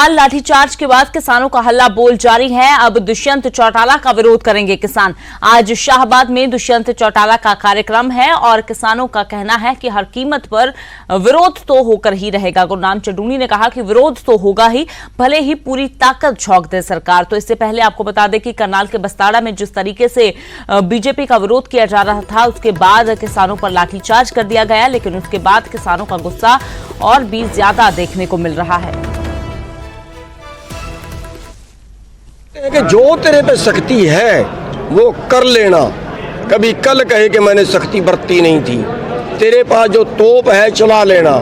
लाठीचार्ज के बाद किसानों का हल्ला बोल जारी है। अब दुष्यंत चौटाला का विरोध करेंगे किसान। आज शाहबाद में दुष्यंत चौटाला का कार्यक्रम है और किसानों का कहना है कि हर कीमत पर विरोध तो होकर ही रहेगा। गुरनाम चडूनी ने कहा कि विरोध तो होगा ही, भले ही पूरी ताकत झोंक दे सरकार। तो इससे पहले आपको बता दें कि करनाल के बस्ताड़ा में जिस तरीके से बीजेपी का विरोध किया जा रहा था, उसके बाद किसानों पर लाठीचार्ज कर दिया गया, लेकिन उसके बाद किसानों का गुस्सा और भी ज्यादा देखने को मिल रहा है। कि जो तेरे पे शक्ति है वो कर लेना, कभी कल कहे कि मैंने शक्ति बरती नहीं थी। तेरे पास जो तोप है चला लेना,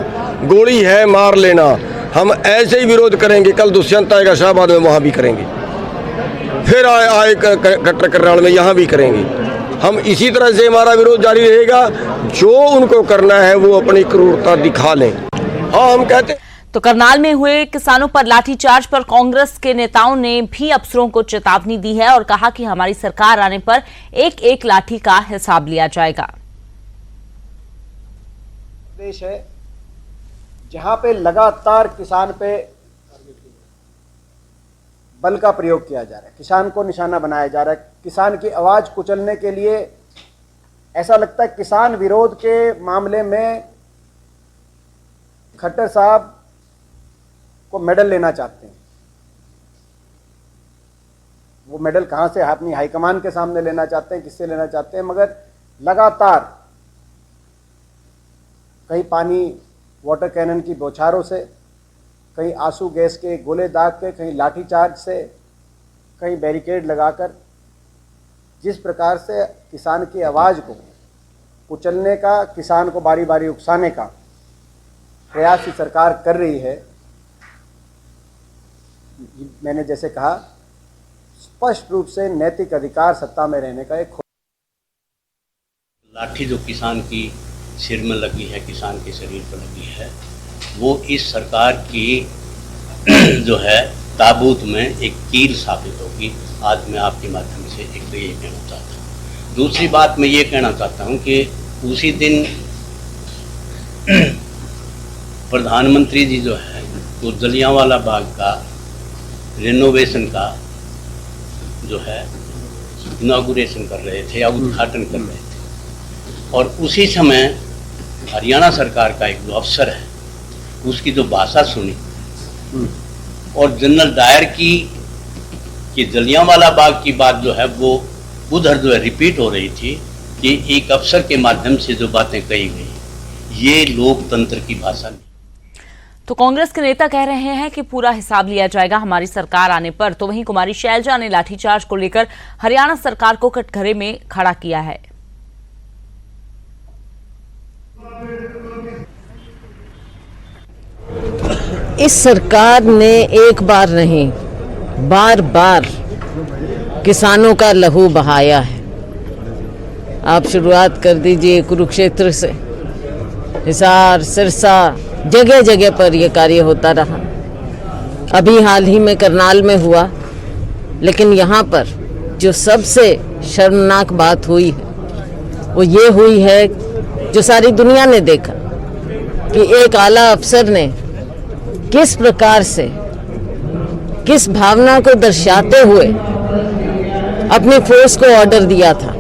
गोली है मार लेना। हम ऐसे ही विरोध करेंगे। कल दुष्यंत आएगा शाहबाद में, वहाँ भी करेंगे। फिर आए कट्टर करनाल में, यहाँ भी करेंगे। हम इसी तरह से हमारा विरोध जारी रहेगा। जो उनको करना है वो अपनी क्रूरता दिखा लें। हाँ, हम कहते तो करनाल में हुए किसानों पर लाठीचार्ज पर कांग्रेस के नेताओं ने भी अफसरों को चेतावनी दी है और कहा कि हमारी सरकार आने पर एक एक लाठी का हिसाब लिया जाएगा। देश है जहां पे लगातार किसान पे बल का प्रयोग किया जा रहा है, किसान को निशाना बनाया जा रहा है। किसान की आवाज कुचलने के लिए ऐसा लगता है किसान विरोध के मामले में खट्टर साहब को मेडल लेना चाहते हैं। वो मेडल कहां से, अपनी हाईकमान के सामने लेना चाहते हैं, किससे लेना चाहते हैं, मगर लगातार कहीं पानी वाटर कैनन की बौछारों से, कहीं आंसू गैस के गोले दाग के, कहीं लाठीचार्ज से, कहीं बैरिकेड लगाकर जिस प्रकार से किसान की आवाज़ को कुचलने का, किसान को बारी बारी उकसाने का प्रयास की सरकार कर रही है, मैंने जैसे कहा, स्पष्ट रूप से नैतिक अधिकार सत्ता में रहने का एक लाठी जो किसान की सिर में लगी है, किसान के शरीर पर लगी है, वो इस सरकार की जो है ताबूत में एक कील साबित होगी। आज मैं आपके माध्यम से एक तो ये कहना चाहता हूँ। दूसरी बात मैं ये कहना चाहता हूँ कि उसी दिन प्रधानमंत्री जी जो है वो जलियांवाला बाग का रिनोवेशन का जो है इनॉग्रेशन कर रहे थे या उद्घाटन कर रहे थे, और उसी समय हरियाणा सरकार का एक जो अफसर है उसकी जो भाषा सुनी और जनरल डायर की कि जलियांवाला बाग की बात जो है वो उधर जो है रिपीट हो रही थी कि एक अफसर के माध्यम से जो बातें कही गई, ये लोकतंत्र की भाषा नहीं। तो कांग्रेस के नेता कह रहे हैं कि पूरा हिसाब लिया जाएगा हमारी सरकार आने पर। तो वहीं कुमारी शैलजा ने लाठीचार्ज को लेकर हरियाणा सरकार को कटघरे में खड़ा किया है। इस सरकार ने एक बार नहीं, बार बार किसानों का लहू बहाया है। आप शुरुआत कर दीजिए कुरुक्षेत्र से, हिसार, सिरसा, जगह जगह पर यह कार्य होता रहा। अभी हाल ही में करनाल में हुआ, लेकिन यहाँ पर जो सबसे शर्मनाक बात हुई है वो ये हुई है, जो सारी दुनिया ने देखा कि एक आला अफसर ने किस प्रकार से, किस भावना को दर्शाते हुए अपनी फोर्स को ऑर्डर दिया था,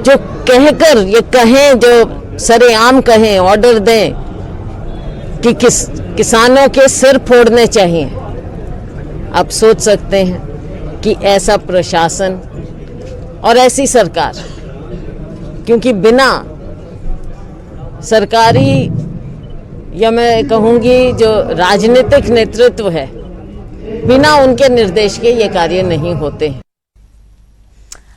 जो कहकर ये कहें, जो सरेआम कहें, ऑर्डर दें कि किसानों के सिर फोड़ने चाहिए। आप सोच सकते हैं कि ऐसा प्रशासन और ऐसी सरकार, क्योंकि बिना सरकारी या मैं कहूँगी जो राजनीतिक नेतृत्व है, बिना उनके निर्देश के ये कार्य नहीं होते हैं।